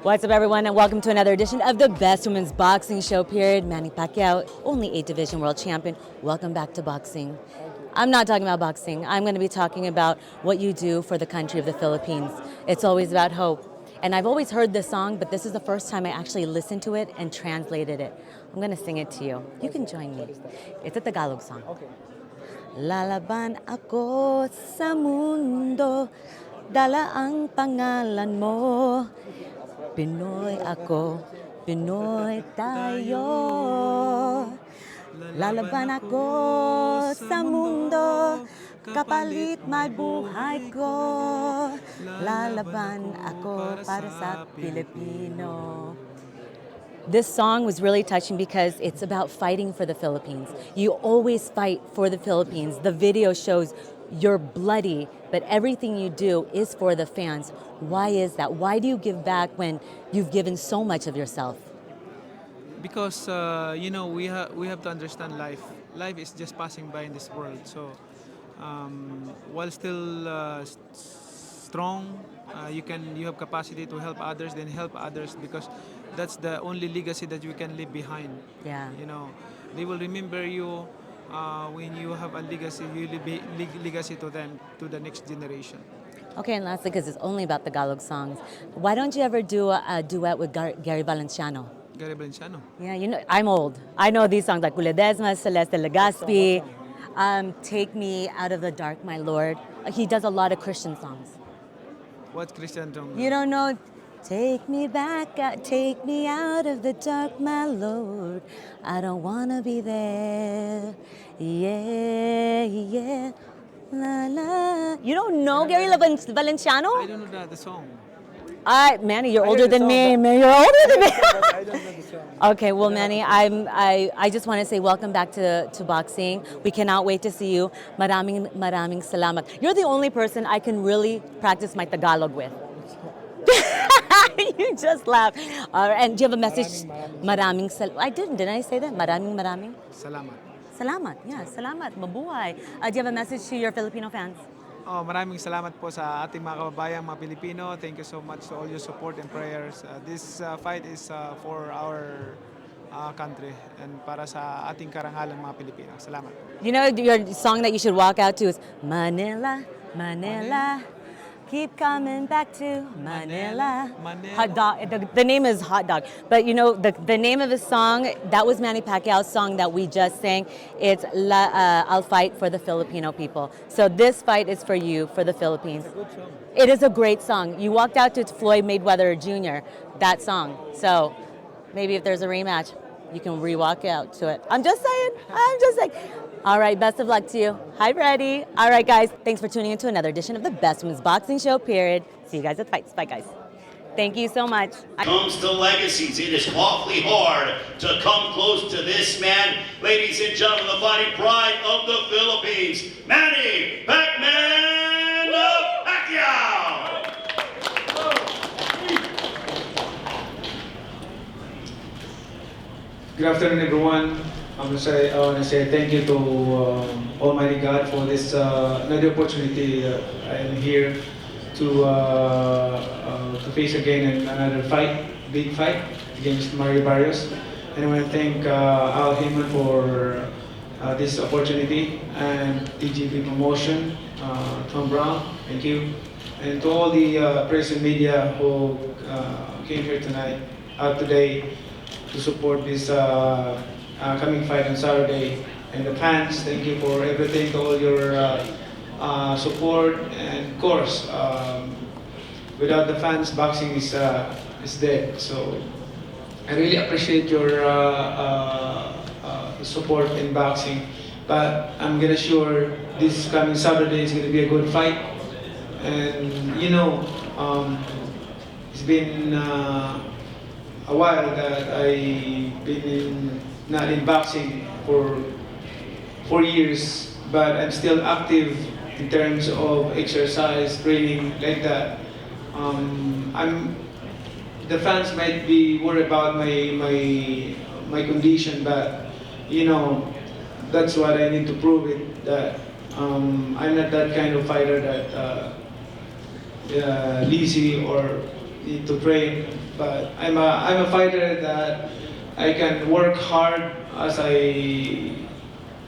What's up, everyone, and welcome to another edition of the Best Women's Boxing Show, period. Manny Pacquiao, only 8-division world champion. Welcome back to boxing. I'm not talking about boxing. I'm going to be talking about what you do for the country of the Philippines. It's always about hope. And I've always heard this song, but this is the first time I actually listened to it and translated it. I'm going to sing it to you. You can join me. It's a Tagalog song. Okay. Lalaban ako sa mundo, dala ang pangalan mo. Pinoy ako, Pinoy tayo. Lalaban ako sa mundo, kapalit may buhay ko. Lalaban ako para sa Pilipino. This song was really touching because it's about fighting for the Philippines. You always fight for the Philippines. The video shows you're bloody, but everything you do is for the fans. Why is that? Why do you give back when you've given so much of yourself? Because we have to understand life. Life is just passing by in this world. So while still strong, you have capacity to help others. Then help others, because that's the only legacy that you can leave behind. Yeah. They will remember you when you have a legacy. You leave legacy to them, to the next generation. Okay, and lastly, because it's only about Tagalog songs, why don't you ever do a duet with Gary Valenciano? Gary Valenciano. Yeah, I'm old. I know these songs like Culedesma, Celeste Legaspi, Take Me Out of the Dark, My Lord. He does a lot of Christian songs. What Christian song? You don't know? Take me back, take me out of the dark, my Lord. I don't wanna be there. Yeah, yeah. La, la. You don't know Gary Valenciano? I don't know the song. Manny, you're older than me. Man, you're older than me. I don't know the song. Okay, well, Manny, I just want to say welcome back to boxing. We cannot wait to see you. Maraming salamat. You're the only person I can really practice my Tagalog with. You just laughed. And do you have a message? Maraming salamat. I didn't I say that? Maraming. Salamat. Salamat. Yeah, salamat. Mabuhay. Do you have a message to your Filipino fans? Maraming salamat po sa ating mga kababayang mga Pilipino. Thank you so much to all your support and prayers. This fight is for our country and para sa ating karangalan mga Pilipino. Salamat. You know, your song that you should walk out to is Manila, Manila. Keep coming back to Manila. Manila. Hot dog. The name is Hot Dog. But you know, the name of the song, that was Manny Pacquiao's song that we just sang. It's I'll Fight for the Filipino people. So this fight is for you, for the Philippines. It's a good song. It is a great song. You walked out to Floyd Mayweather Jr., that song. So maybe if there's a rematch, you can re-walk out to it. I'm just saying. All right, best of luck to you. Hi, Freddie. All right, guys, thanks for tuning into another edition of the Best Women's Boxing Show, period. See you guys at the fights. Bye, guys. Thank you so much. Comes to legacies. It is awfully hard to come close to this man. Ladies and gentlemen, the fighting pride of the Philippines, Manny Pacquiao! Good afternoon, everyone. I want to say thank you to Almighty God for this another opportunity. I am here to face again another fight, big fight against Barrios. And I want to thank Al Heyman for this opportunity, and TGB Promotion, Tom Brown, thank you, and to all the press and media who came here today to support this coming fight on Saturday. And the fans, thank you for everything, to all your support. And of course, without the fans, boxing is dead. So I really appreciate your support in boxing. But I'm gonna sure this coming Saturday is gonna be a good fight. And it's been a while that I've been not in boxing for 4 years, but I'm still active in terms of exercise, training, like that. The fans might be worried about my condition, but that's what I need to prove it, that I'm not that kind of fighter that lazy or need to train. But I'm a fighter that I can work hard as I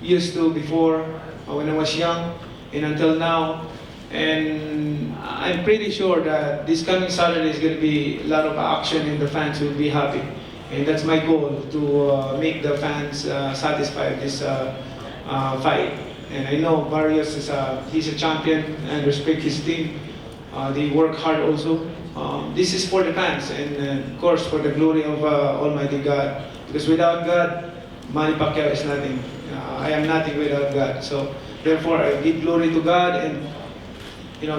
used to before when I was young and until now. And I'm pretty sure that this coming Saturday is going to be a lot of action and the fans will be happy. And that's my goal, to make the fans satisfied this fight. And I know Barrios he's a champion and respect his team. They work hard also. This is for the fans and of course for the glory of Almighty God. Because without God, Manny Pacquiao is nothing. I am nothing without God. So therefore, I give glory to God and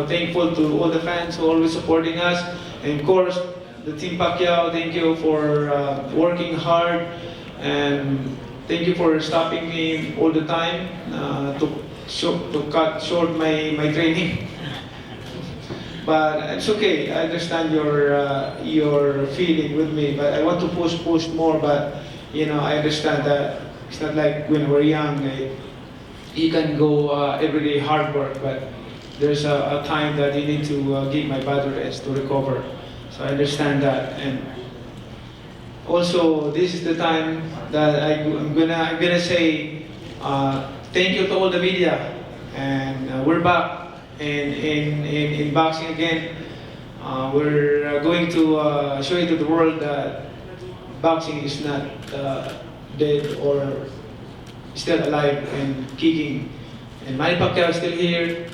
thankful to all the fans who are always supporting us. And of course, the Team Pacquiao, thank you for working hard and thank you for stopping me all the time to cut short my training. But it's okay. I understand your feeling with me. But I want to push more. But I understand that it's not like when we're young. You can go everyday hard work, but there's a time that you need to give my body rest to recover. So I understand that. And also, this is the time that I'm gonna say thank you to all the media, and we're back in boxing again. We're going to show you to the world that boxing is not dead or still alive and kicking. And Manny Pacquiao is still here.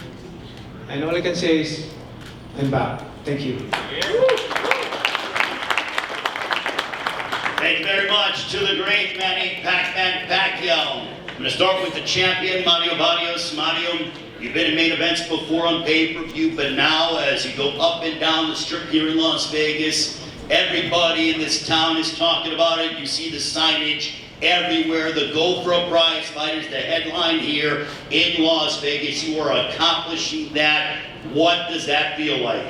And all I can say is, I'm back. Thank you. Thank you very much to the great Manny Pacquiao. I'm going to start with the champion, Mario Barrios. Mario, you've been in main events before on pay-per-view, but now as you go up and down the strip here in Las Vegas, everybody in this town is talking about it. You see the signage everywhere. The Go for a Prize fight is the headline here in Las Vegas. You are accomplishing that. What does that feel like?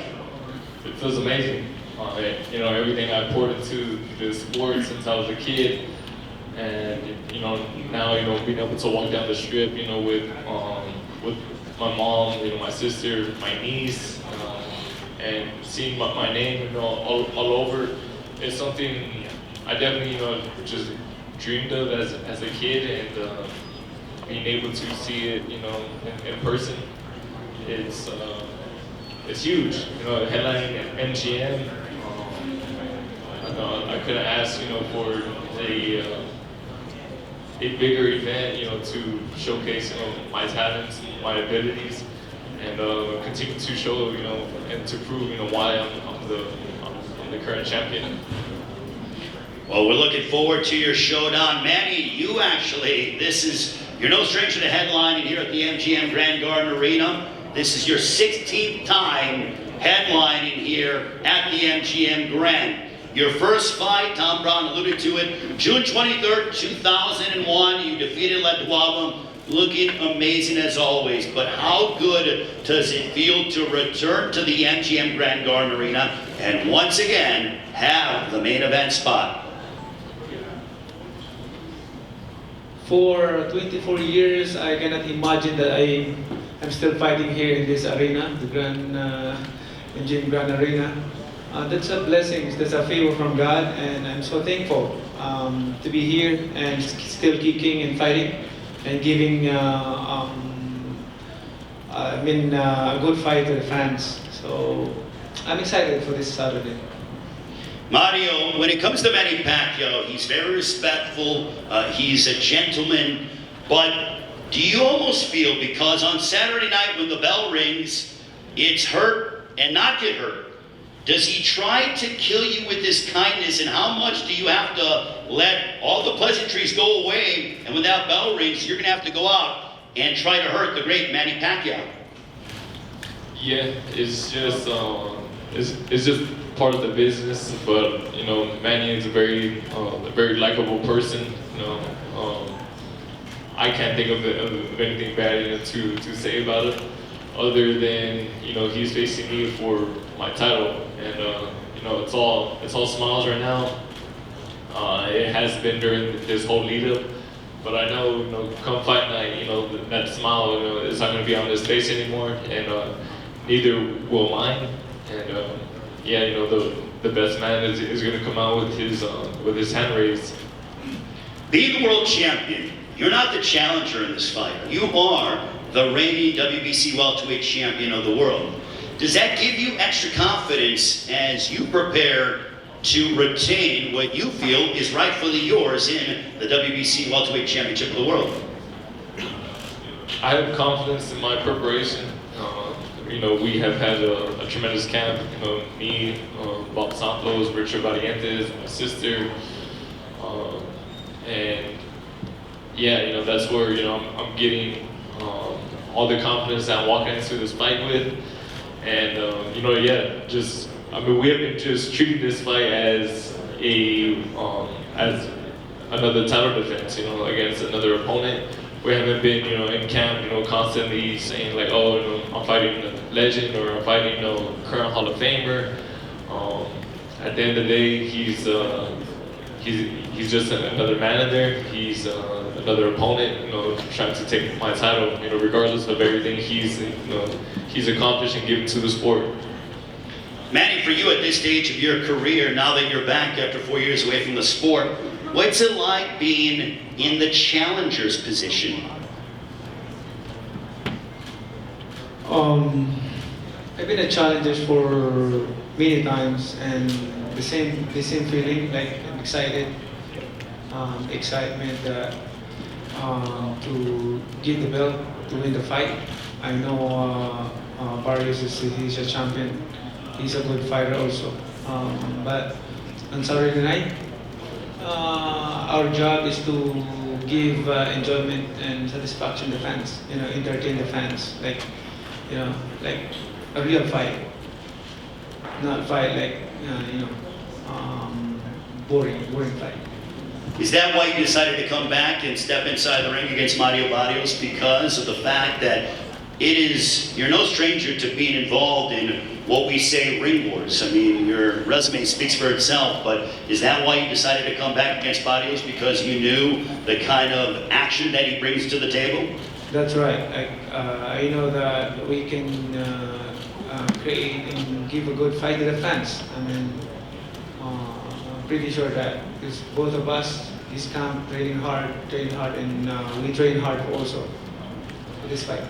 It feels amazing. Everything I poured into the sport since I was a kid, and now being able to walk down the strip, with my mom, my sister, my niece, and seeing my name, all over, is something I definitely, just dreamed of as a kid, and being able to see it, in person, it's huge. Headlining at MGM, I couldn't ask, for a bigger event, to showcase, my talents, my abilities, and continue to show, and to prove, why I'm the current champion. Well, we're looking forward to your showdown. Manny, you're no stranger to headlining here at the MGM Grand Garden Arena. This is your 16th time headlining here at the MGM Grand. Your first fight, Tom Brown alluded to it, June 23rd, 2001, you defeated Leduaba, looking amazing as always. But how good does it feel to return to the MGM Grand Garden Arena and once again have the main event spot? For 24 years, I cannot imagine that I'm still fighting here in this arena, the MGM Grand Arena. That's a blessing, that's a favor from God, and I'm so thankful to be here and still kicking and fighting and giving a good fight to the fans. So I'm excited for this Saturday. Mario, when it comes to Manny Pacquiao, he's very respectful, he's a gentleman, but do you almost feel, because on Saturday night when the bell rings, it's hurt and not get hurt? Does he try to kill you with his kindness, and how much do you have to let all the pleasantries go away, and when that bell rings, you're going to have to go out and try to hurt the great Manny Pacquiao? Yeah, it's just part of the business, but Manny is a very likable person. I can't think of anything bad to say about it, other than he's facing me for my title, and it's all smiles right now. It has been during this whole lead up, but I know come fight night, that smile is not going to be on his face anymore, and neither will mine. And yeah, you know, the best man is going to come out with his hand raised. Being the world champion, you're not the challenger in this fight. You are the reigning WBC welterweight champion of the world. Does that give you extra confidence as you prepare to retain what you feel is rightfully yours in the WBC welterweight championship of the world? I have confidence in my preparation. You know, we have had a tremendous camp. You know, me, Bob Santos, Richard Barrios, my sister, and yeah, you know, that's where, you know, I'm getting all the confidence that I'm walking into this fight with. And you know, yeah, just, I mean, we have been just treating this fight as another title defense, you know, against another opponent. We haven't been, you know, in camp, you know, constantly saying like, oh, you know, I'm fighting a legend or I'm fighting, you know, current Hall of Famer. At the end of the day, he's just another man in there. He's another opponent, you know, trying to take my title, you know, regardless of everything he's accomplished and given to the sport. Manny, for you at this stage of your career, now that you're back after 4 years away from the sport, what's it like being in the challenger's position? I've been a challenger for many times, and the same feeling, like I'm excited, excitement to get the belt, to win the fight. I know Barrios he's a champion. He's a good fighter also. But on Saturday night, our job is to give enjoyment and satisfaction to the fans. You know, entertain the fans, like, you know, like a real fight, not fight like you know, boring fight. Is that why you decided to come back and step inside the ring against Mario Barrios? Because of the fact that you're no stranger to being involved in what we say ring wars. I mean, your resume speaks for itself, but is that why you decided to come back against Barrios? Because you knew the kind of action that he brings to the table? That's right. I know that we can create and give a good fight to the fans. I mean, I'm pretty sure that because both of us, this camp, training hard, and we train hard also for this fight.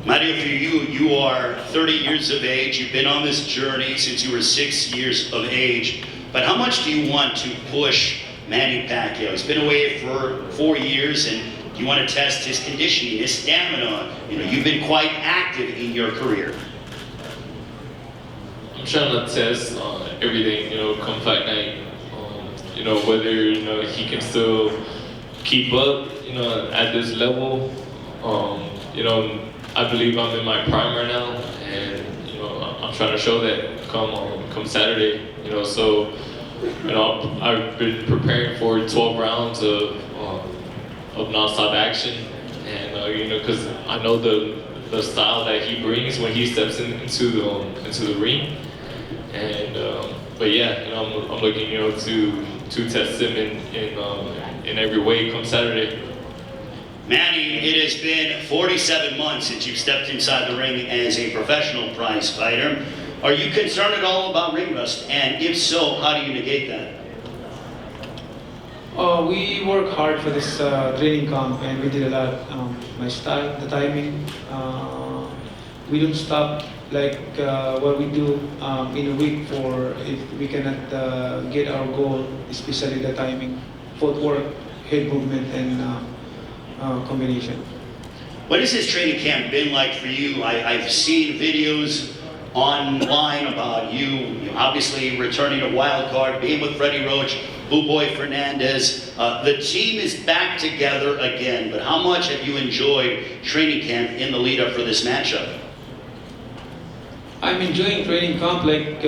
Mario, for you are 30 years of age. You've been on this journey since you were 6 years of age. But how much do you want to push Manny Pacquiao? He's been away for 4 years, and you want to test his conditioning, his stamina. You know, you've been quite active in your career. I'm trying to test everything, you know, come fight night. You know, whether, you know, he can still keep up, you know, at this level. You know, I believe I'm in my prime right now, and you know, I'm trying to show that come Saturday. You know, so you know, I've been preparing for 12 rounds of nonstop action, and you know, because I know the style that he brings when he steps into the ring, and but yeah, you know, I'm looking, you know, to test him in every way come Saturday. Manny, it has been 47 months since you've stepped inside the ring as a professional prize fighter. Are you concerned at all about ring rust? And if so, how do you negate that? We work hard for this training camp, and we did a lot. My style, the timing, we don't stop like what we do in a week for if we cannot get our goal, especially the timing, footwork, head movement, and combination. What has this training camp been like for you? I've seen videos online about you obviously returning a wild card, being with Freddie Roach, Boo Boy Fernandez. The team is back together again, but how much have you enjoyed training camp in the lead up for this matchup? I'm enjoying training camp like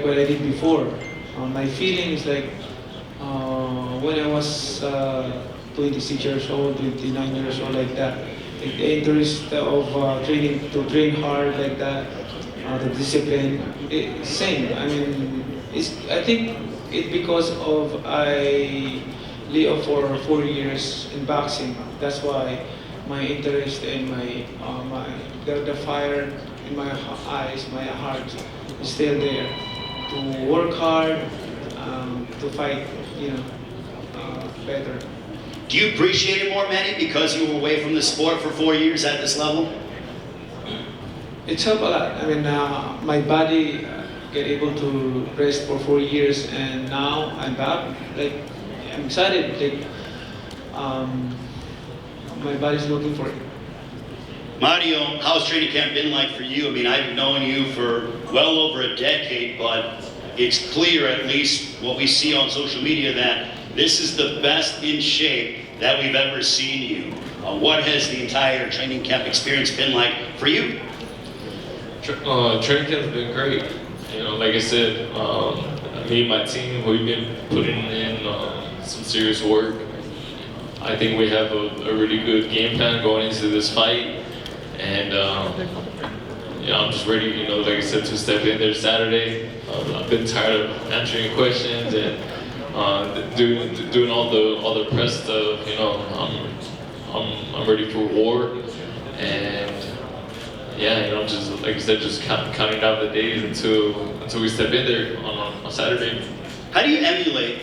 what I did before. My feeling is like when I was 26 years old, 29 years old, like that. Like the interest of training, to train hard like that, the discipline, same. I mean, I think it's because of I live for 4 years in boxing. That's why my interest and the fire in my eyes, my heart is still there to work hard, to fight, better. Do you appreciate it more, Manny, because you were away from the sport for 4 years at this level? It's helped a lot. I mean, my body get able to rest for 4 years, and now I'm back. Like, I'm excited. Like, my body's looking for it. Mario, how's training camp been like for you? I mean, I've known you for well over a decade, but it's clear, at least what we see on social media, that this is the best in shape that we've ever seen you. What has the entire training camp experience been like for you? Training camp's been great. Like I said, me and my team, we've been putting in some serious work. I think we have a really good game plan going into this fight, and I'm just ready, like I said, to step in there Saturday. I've been tired of answering questions and doing all the press stuff. I'm ready for war, and yeah, just like I said, just counting down the days until we step in there on Saturday. How do you emulate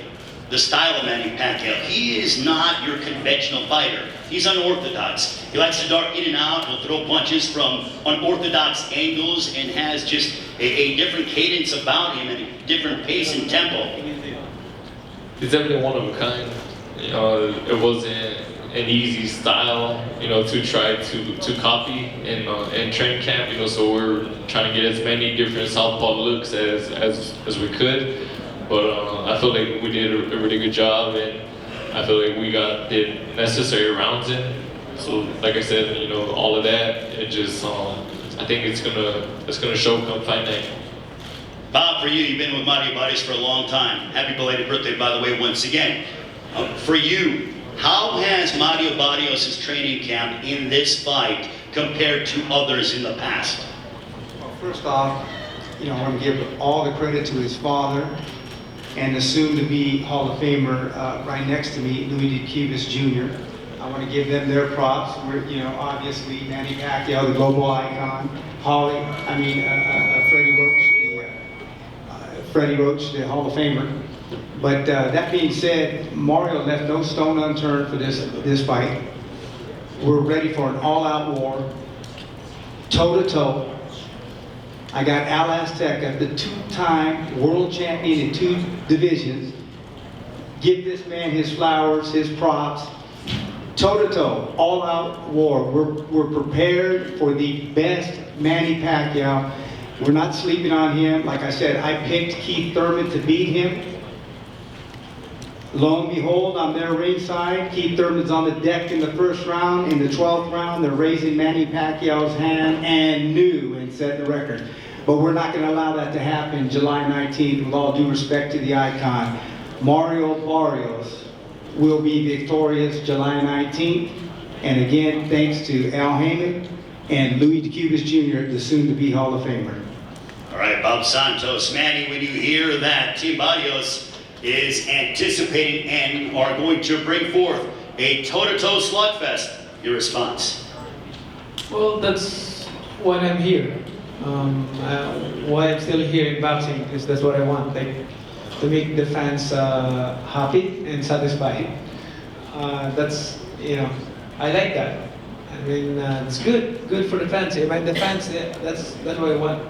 the style of Manny Pacquiao? He is not your conventional fighter. He's unorthodox. He likes to dart in and out. He'll throw punches from unorthodox angles and has just a different cadence about him and a different pace and tempo. He's definitely one of a kind. It wasn't an easy style, to try to copy in training camp. So we're trying to get as many different southpaw looks as we could. But I feel like we did a really good job, and I feel like we got the necessary rounds in. So, like I said, all of that, it just, I think it's gonna show come fight night. Bob, for you, you've been with Mario Barrios for a long time. Happy belated birthday, by the way, once again. For you, how has Mario Barrios' training camp in this fight compared to others in the past? Well, first off, I want to give all the credit to his father and the soon-to-be Hall of Famer right next to me, Louis Jr. I want to give them their props. Obviously Manny Pacquiao, the global icon, Freddie Roach, the Hall of Famer. But that being said, Mario left no stone unturned for this fight. We're ready for an all-out war, toe-to-toe. I got Al Azteca, the two-time world champion in 2 divisions. Give this man his flowers, his props. Toe-to-toe, all-out war. We're prepared for the best Manny Pacquiao. We're not sleeping on him. Like I said, I picked Keith Thurman to beat him. Lo and behold, I'm there ringside. Keith Thurman's on the deck in the first round. In the 12th round, they're raising Manny Pacquiao's hand and set the record. But we're not going to allow that to happen July 19th, with all due respect to the icon. Mario Barrios will be victorious July 19th. And again, thanks to Al Heyman and Louis Jr., the soon-to-be Hall of Famer. All right, Bob Santos. Manny, when you hear that Team Barrios is anticipating and are going to bring forth a toe-to-toe slugfest, your response? Well, that's why I'm here. Why I'm still here in boxing is that's what I want, to make the fans happy and satisfied. That's I like that. I mean, it's good for the fans. I mean, the fans, that's what I want.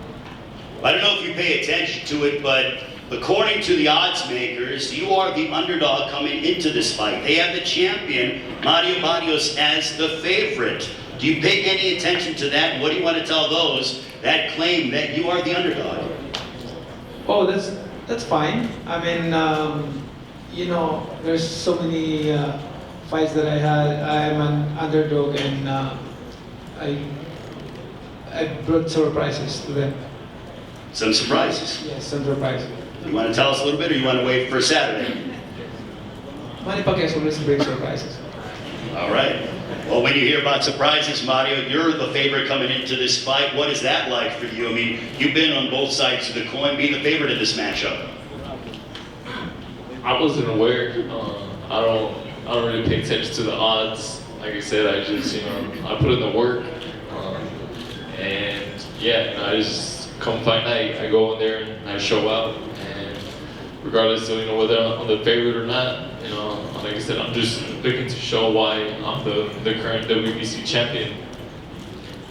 I don't know if you pay attention to it, but according to the odds makers, you are the underdog coming into this fight. They have the champion, Mario Barrios, as the favorite. Do you pay any attention to that? What do you want to tell those that claim that you are the underdog? Oh, that's fine. I mean, there's so many fights that I had. I'm an underdog, and I brought surprises to them. Some surprises. Yes, some surprises. You want to tell us a little bit, or you want to wait for Saturday? Manny Pacquiao always brings surprises. All right. Well, when you hear about surprises, Mario, you're the favorite coming into this fight. What is that like for you? I mean, you've been on both sides of the coin, being the favorite in this matchup. I wasn't aware. I don't really pay attention to the odds. like I said, I just, I put in the work. And yeah, I just come fight night, I go in there and I show out. And regardless of, whether I'm the favorite or not, like I said, I'm just looking to show why I'm the current WBC champion.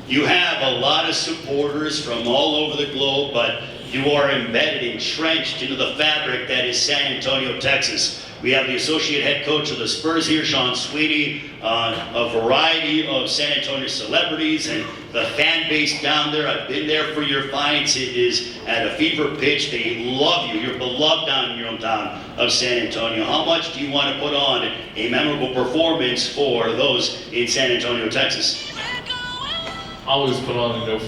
You have a lot of supporters from all over the globe, but you are embedded, entrenched into the fabric that is San Antonio, Texas. We have the associate head coach of the Spurs here, Sean Sweeney, a variety of San Antonio celebrities, and the fan base down there. I've been there for your fights. It is at a fever pitch. They love you. You're beloved down in your hometown of San Antonio. How much do you want to put on a memorable performance for those in San Antonio, Texas? I always put on,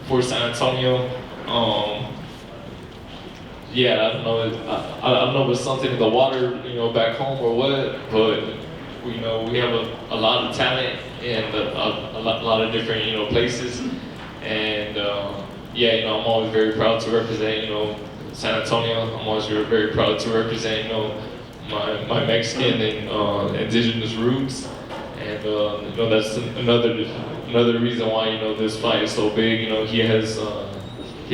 for San Antonio. Yeah, I don't know. I don't know if it's something in the water, back home or what, but we have a lot of talent in a lot of different, places, and yeah, I'm always very proud to represent, San Antonio. I'm always very proud to represent, my Mexican and indigenous roots, and that's another reason why this fight is so big. He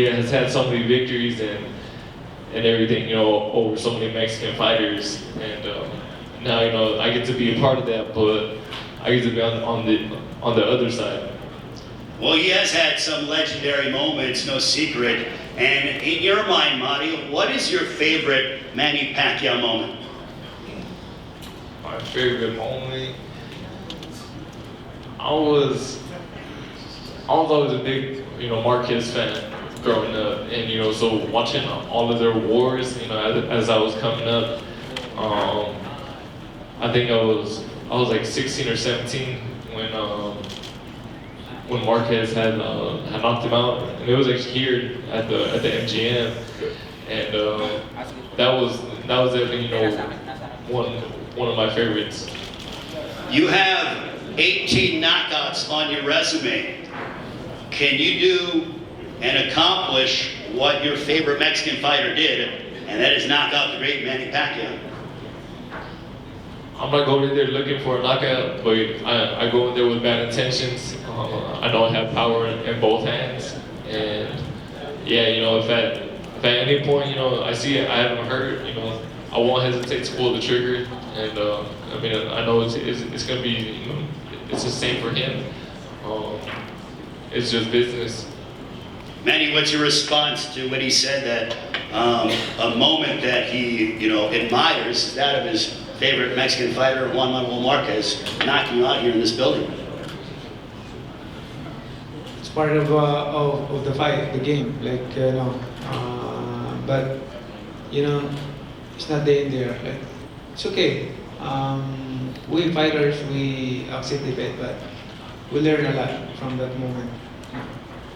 has had so many victories and everything, over so many Mexican fighters, and now I get to be a part of that, but I get to be on the other side. Well, he has had some legendary moments, no secret. And in your mind, Mario, what is your favorite Manny Pacquiao moment? My favorite moment, I was always a big, Marquez fan growing up, and so watching all of their wars, as I was coming up, I think I was like 16 or 17 when Marquez had knocked him out, and it was actually here at the MGM, and that was definitely one of my favorites. You have 18 knockouts on your resume. Can you do and accomplish what your favorite Mexican fighter did, and that is knock out the great Manny Pacquiao? I'm not going in there looking for a knockout, but I go in there with bad intentions. I know I have power in both hands, and yeah, if at any point I see I have him hurt, I won't hesitate to pull the trigger, and I know it's gonna be it's the same for him. It's just business. Manny, what's your response to when he said that a moment that he, admires is that of his favorite Mexican fighter, Juan Manuel Marquez, knocking you out here in this building? It's part of the fight, the game, but it's not the end there. Like, it's okay. We fighters, we accept defeat, but we learn a lot from that moment.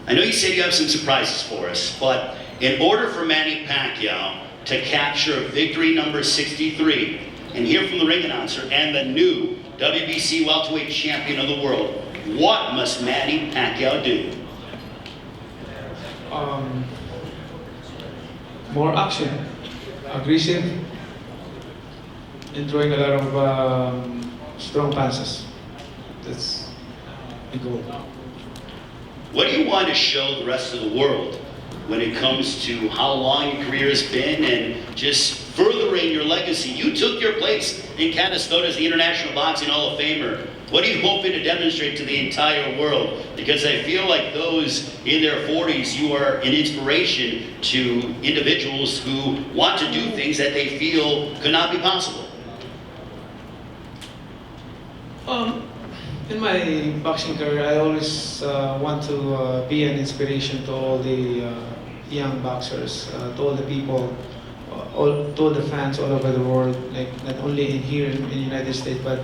I know you said you have some surprises for us, but in order for Manny Pacquiao to capture victory number 63 and hear from the ring announcer and the new WBC welterweight champion of the world, what must Manny Pacquiao do? More action, aggressive, and throwing a lot of strong punches. That's the goal. What do you want to show the rest of the world when it comes to how long your career has been and just furthering your legacy? You took your place in Canastota as the International Boxing Hall of Famer. What are you hoping to demonstrate to the entire world? Because I feel like those in their 40s, you are an inspiration to individuals who want to do things that they feel could not be possible. In my boxing career, I always want to be an inspiration to all the young boxers, to all the people, to all the fans all over the world, like not only in here in the United States, but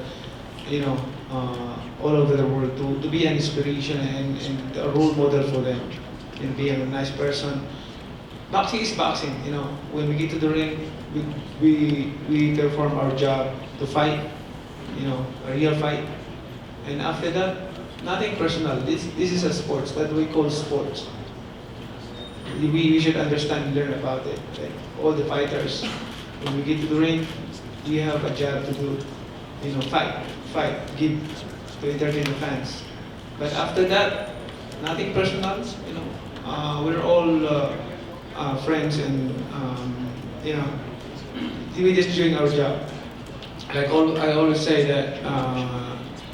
all over the world, to be an inspiration and a role model for them, and being a nice person. Boxing is boxing, when we get to the ring, we perform our job to fight, a real fight. And after that, nothing personal. This is a sports that we call sports. We should understand and learn about it. Like all the fighters, when we get to the ring, we have a job to do, fight. fight, give to entertain the fans. But after that, nothing personal, you know. We're all friends and, you know, we're just doing our job. Like I always say that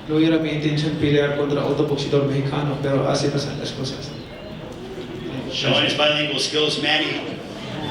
no era mi intention pelear contra otro boxeador mexicano, pero así pasan las cosas. Showing his bilingual skills, Manny,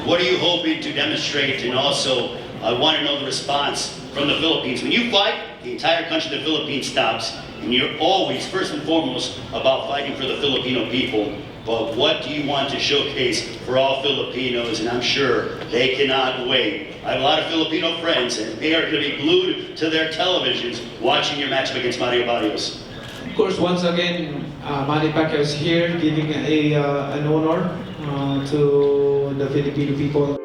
what are you hoping to demonstrate? And also, I want to know the response from the Philippines. When you fight, the entire country of the Philippines stops, and you're always, first and foremost, about fighting for the Filipino people. But what do you want to showcase for all Filipinos? And I'm sure they cannot wait. I have a lot of Filipino friends, and they are going to be glued to their televisions watching your matchup against Mario Barrios. Of course, once again, Manny Pacquiao is here giving an honor to the Filipino people.